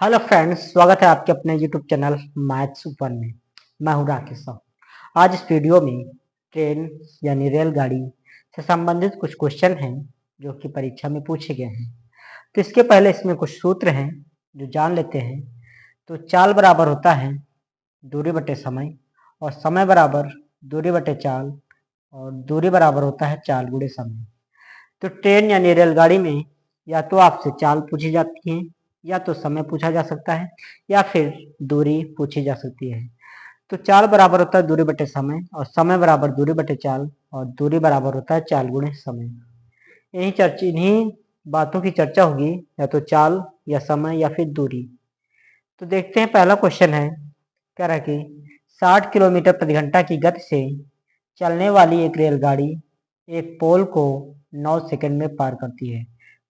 Hello friends, स्वागत है आपके अपने यूट्यूब चैनल मैथ्स ऊपर में। मैं हूं राकेश साहब। आज इस वीडियो में ट्रेन यानी रेलगाड़ी से संबंधित कुछ क्वेश्चन हैं जो कि परीक्षा में पूछे गए हैं। तो इसके पहले इसमें कुछ सूत्र हैं जो जान लेते हैं। तो चाल बराबर होता है दूरी बटे समय, और समय बराबर दूरी बटे चाल, और दूरी बराबर होता है चाल गुणे समय। तो ट्रेन यानी रेलगाड़ी में या तो आपसे चाल पूछी जाती है, या तो समय पूछा जा सकता है, या फिर दूरी पूछी जा सकती है। तो चाल बराबर होता है दूरी बटे समय, और समय बराबर दूरी बटे चाल, और दूरी बराबर होता है चाल गुणे समय। इन्हीं बातों की चर्चा होगी, या तो चाल या समय या फिर दूरी। तो देखते हैं, पहला क्वेश्चन है, कह रहा है कि 60 किलोमीटर प्रति घंटा की गति से चलने वाली एक रेलगाड़ी एक पोल को 9 सेकंड में पार करती है।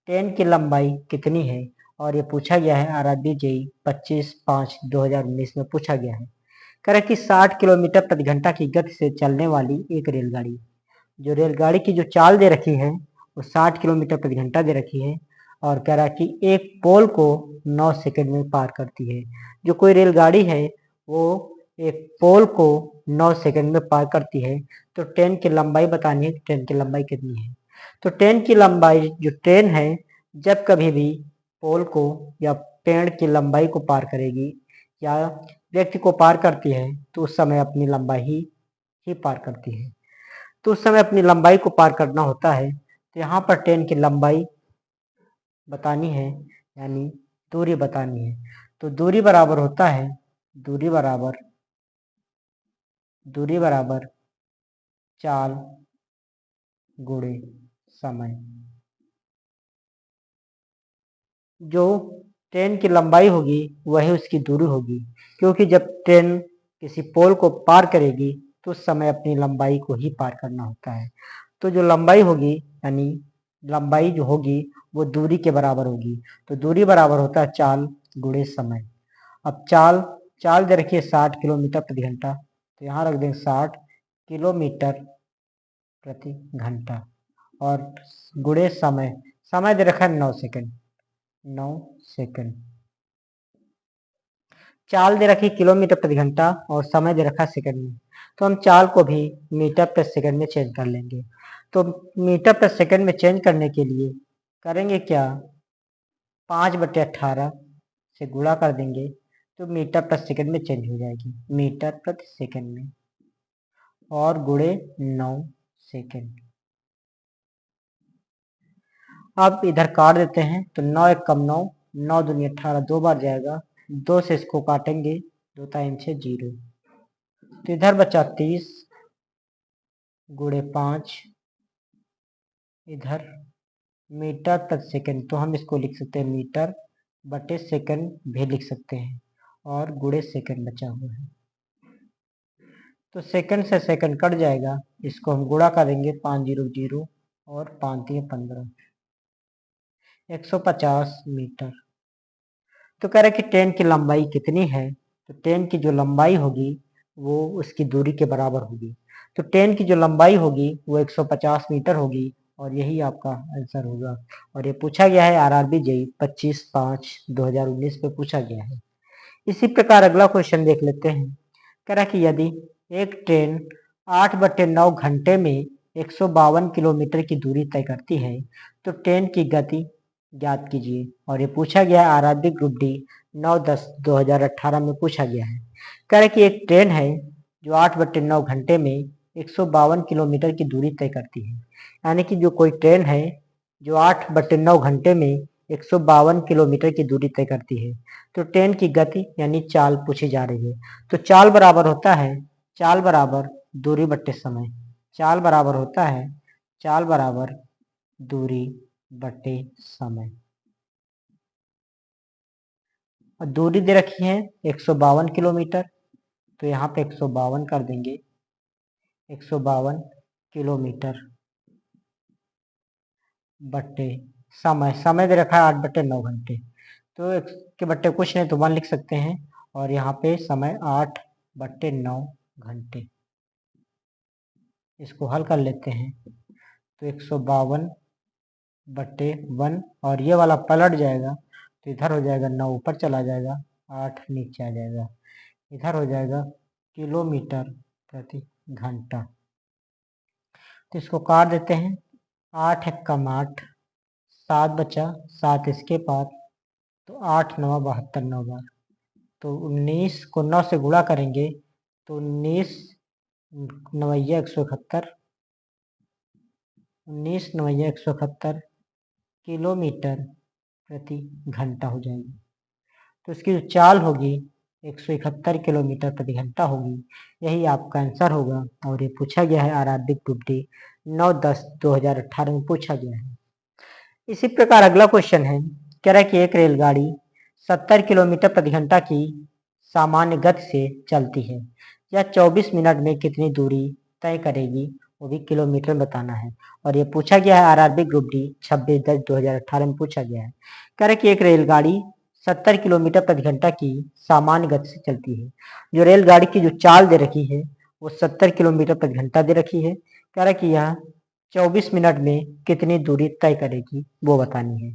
ट्रेन की लंबाई कितनी है? और ये पूछा गया है आरआरबी जेई 25/5/2019 में पूछा गया है। कह रहा है कि 60 किलोमीटर प्रति घंटा की गति से चलने वाली एक रेलगाड़ी, जो रेलगाड़ी की जो चाल दे रखी है वो 60 किलोमीटर प्रति घंटा दे रखी है, और कह रहा है कि एक पोल को 9 सेकंड में पार करती है। जो कोई रेलगाड़ी है वो एक पोल को 9 सेकंड में पार करती है। तो ट्रेन की लंबाई बतानी है, ट्रेन की लंबाई कितनी है। तो ट्रेन की लंबाई, जो ट्रेन है जब कभी भी पोल को या पेड़ की लंबाई को पार करेगी या व्यक्ति को पार करती है, तो उस समय अपनी लंबाई ही पार करती है। तो उस समय अपनी लंबाई को पार करना होता है। तो यहाँ पर ट्रेन की लंबाई बतानी है, यानी दूरी बतानी है। तो दूरी बराबर होता है दूरी बराबर चाल गुणे समय। जो ट्रेन की लंबाई होगी वही उसकी दूरी होगी, क्योंकि जब ट्रेन किसी पोल को पार करेगी तो उस समय अपनी लंबाई को ही पार करना होता है। तो जो लंबाई होगी, यानी लंबाई जो होगी वो दूरी के बराबर होगी। तो दूरी बराबर होता है चाल गुणे समय। अब चाल चाल दे रखी है 60 किलोमीटर प्रति घंटा, तो यहाँ रख देंगे 60 किलोमीटर प्रति घंटा, और गुणे समय, समय दे रखा है 9 सेकंड। 9 सेकंड। चाल दे रखी किलोमीटर प्रति घंटा और समय दे रखा सेकंड में। तो हम चाल को भी मीटर प्रति सेकंड में चेंज कर लेंगे। तो मीटर प्रति सेकंड में चेंज करने के लिए करेंगे क्या, 5/18 से गुणा कर देंगे, तो मीटर प्रति सेकंड में चेंज हो जाएगी, मीटर प्रति सेकंड में, और गुणे 9 सेकंड। अब इधर काट देते हैं, तो 9 एक कम 9, 9 दूनी 18, 2 बार जाएगा, 2 से इसको काटेंगे, 2 टाइम से 0। तो इधर बचा 30 गुणे 5, इधर मीटर प्रति सेकंड, तो हम इसको लिख सकते हैं मीटर बटे सेकंड भी लिख सकते हैं, और गुणे सेकंड बचा हुआ है। तो सेकंड से सेकंड कट जाएगा, इसको हम गुणा करेंगे, 5 0 0 और 5 3 15, 150 मीटर। तो कह रहे कि ट्रेन की लंबाई कितनी है? तो ट्रेन की जो लंबाई होगी वो उसकी दूरी के बराबर होगी। तो ट्रेन की जो लंबाई होगी वो 150 मीटर होगी, और यही आपका आंसर होगा। और ये पूछा गया है आरआरबी जेई 25/5/2019 पे पूछा गया है। इसी प्रकार अगला क्वेश्चन देख लेते हैं। कह रहा कि यदि एक ट्रेन 8/9 घंटे में 152 किलोमीटर की दूरी तय करती है, तो ट्रेन की गति ज्ञात कीजिए। और ये पूछा गया है आरआरबी ग्रुप डी 9/10/2018 में पूछा गया है। कह रहे कि एक ट्रेन है जो 8/9 घंटे में 152 किलोमीटर की दूरी तय करती है। यानी कि जो कोई ट्रेन है जो 8/9 घंटे में 152 किलोमीटर की दूरी तय करती है, तो ट्रेन की गति यानी चाल पूछी जा रही है। तो चाल बराबर होता है, चाल बराबर दूरी बट्टे समय। चाल बराबर होता है, चाल बराबर दूरी बटे समय। और दूरी दे रखी है 152 किलोमीटर, तो यहाँ पे 152 कर देंगे, 152 किलोमीटर बटे समय। समय दे रखा है 8/9 घंटे, तो के बट्टे कुछ नहीं तो 1 लिख सकते हैं, और यहाँ पे समय 8/9 घंटे। इसको हल कर लेते हैं, तो 152/1, और ये वाला पलट जाएगा, तो इधर हो जाएगा 9 ऊपर चला जाएगा, 8 नीचे आ जाएगा। इधर हो जाएगा किलोमीटर प्रति घंटा। तो इसको काट देते हैं, 8 एकम 8, 7 बचा, 7 इसके पास, तो 8 9 72 9 बार। तो 19 को 9 से गुणा करेंगे तो 19 नवैया 171, 19 नवैया 171 किलोमीटर प्रति घंटा हो जाएगी। तो इसकी जो चाल होगी 171 किलोमीटर प्रति घंटा होगी। यही आपका आंसर होगा। और ये पूछा गया है आरआरबी ग्रुप डी 9/10/2018 में पूछा गया है। इसी प्रकार अगला क्वेश्चन है, कह रहा है कि एक रेलगाड़ी 70 किलोमीटर प्रति घंटा की सामान्य गति से चलती है, यह 24 मिनट में कितनी दूरी तय करेगी, वो भी किलोमीटर में बताना है। और ये पूछा गया है आरआरबी ग्रुप डी 26/10/2018 में पूछा गया है। कह रहा है कि एक रेलगाड़ी 70 किलोमीटर प्रति घंटा की सामान्य गति से चलती है। जो रेलगाड़ी की जो चाल दे रखी है वो 70 किलोमीटर प्रति घंटा दे रखी है। कह रहा है कि यह 24 मिनट में कितनी दूरी तय करेगी वो बतानी है।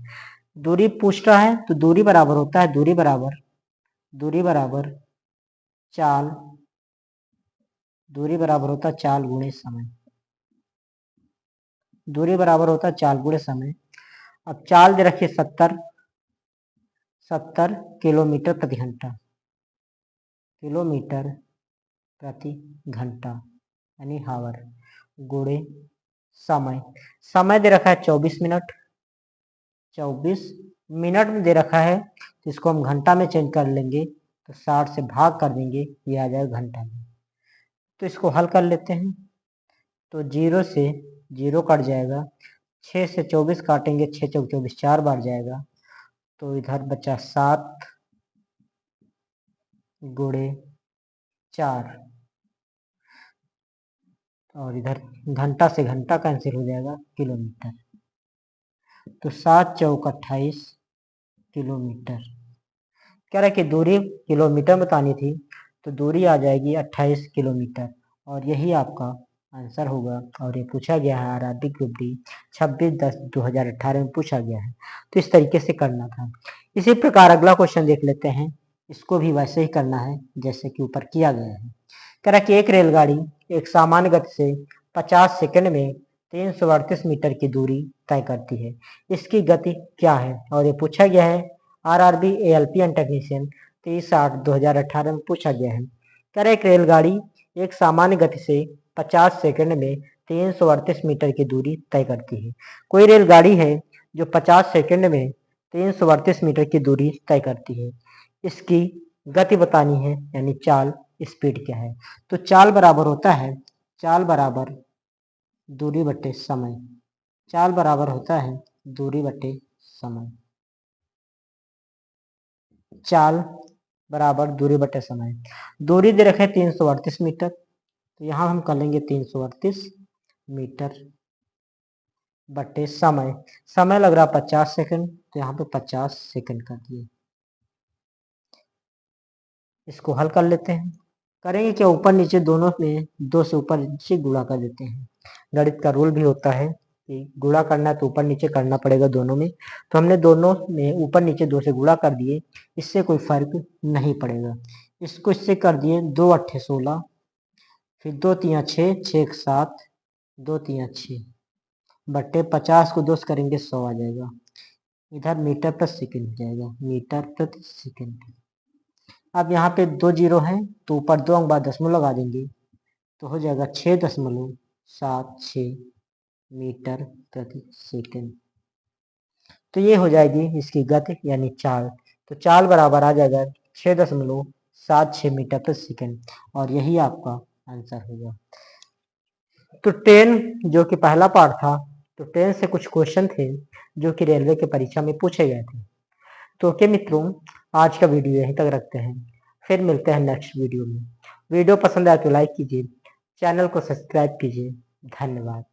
दूरी पूछ रहा है तो दूरी बराबर होता है दूरी बराबर चाल, दूरी बराबर होता है चाल गुणे समय। दूरी बराबर होता है चाल गुणे समय। अब चाल दे रखिए 70 किलोमीटर प्रति घंटा, किलोमीटर प्रति घंटा यानी हावर, गुणे समय। समय दे रखा है 24 मिनट, 24 मिनट में दे रखा है तो इसको हम घंटा में चेंज कर लेंगे, तो 60 से भाग कर देंगे, ये आ जाएगा घंटा में। तो इसको हल कर लेते हैं, तो 0 से 0 कट जाएगा, 6 से 24 काटेंगे, 6 चौक 24 4 बार जाएगा, तो इधर बचा 7 गुणे 4, और इधर घंटा से घंटा कैंसिल हो जाएगा, किलोमीटर। तो 7 चौक 28 किलोमीटर। कह रहा है कि दूरी किलोमीटर में बतानी थी, तो दूरी आ जाएगी 28 किलोमीटर, और यही आपका आंसर होगा। और ये पूछा गया है आरआरबी ग्रुप डी 26/10/2018 में पूछा गया है। तो इस तरीके से करना था। इसी प्रकार अगला क्वेश्चन देख लेते हैं, इसको भी वैसे ही करना है जैसे कि ऊपर किया गया है। कह रहा है कि एक रेलगाड़ी एक सामान्य गति से 50 सेकंड में 338 मीटर की दूरी तय करती है, इसकी गति क्या है। और ये पूछा गया है आरआरबी एएलपी एंड टेक्नीशियन 30/8/2018 में पूछा गया है। कह रहा है एक रेलगाड़ी एक सामान्य गति से 50 सेकंड में 338 मीटर की दूरी तय करती है। कोई रेलगाड़ी है जो 50 सेकंड में 338 मीटर की दूरी तय करती है, इसकी गति बतानी है, यानी चाल, स्पीड क्या है। तो चाल बराबर होता है चाल बराबर दूरी बटे समय। चाल बराबर होता है दूरी बटे समय। चाल बराबर दूरी बटे समय। दूरी दे रखे 338 मीटर, तो यहाँ हम कर लेंगे 338 मीटर बटे समय। समय लग रहा 50 सेकंड, तो यहाँ पे 50 सेकंड कर दिए। इसको हल कर लेते हैं। करेंगे क्या, ऊपर नीचे दोनों में 2 से ऊपर नीचे गुणा कर देते हैं। गणित का रूल भी होता है कि गुणा करना है तो ऊपर नीचे करना पड़ेगा दोनों में। तो हमने दोनों में ऊपर नीचे 2 से गुणा कर दिए, इससे कोई फर्क नहीं पड़ेगा। इसको इससे कर दिए 2 8 16, फिर 2 3 6, 6 7, 2 3 6 बट्टे 50 को 2 से करेंगे 100 आ जाएगा। इधर मीटर प्रति सेकंड हो जाएगा, मीटर प्रति सेकंड। अब यहाँ पे 2 जीरो हैं तो ऊपर 2 अंक बाद दशमलव लगा देंगे, तो हो जाएगा 6.76 मीटर प्रति सेकंड। तो ये हो जाएगी इसकी गति यानी चाल। तो चाल बराबर आ जाएगा 6.76 मीटर प्रति सेकंड, और यही आपका आंसर होगा। तो 10 जो कि पहला पार्ट था, तो 10 से कुछ क्वेश्चन थे जो कि रेलवे की परीक्षा में पूछे गए थे। तो ओके मित्रों, आज का वीडियो यहीं तक रखते हैं, फिर मिलते हैं नेक्स्ट वीडियो में। वीडियो पसंद आए तो लाइक कीजिए, चैनल को सब्सक्राइब कीजिए। धन्यवाद।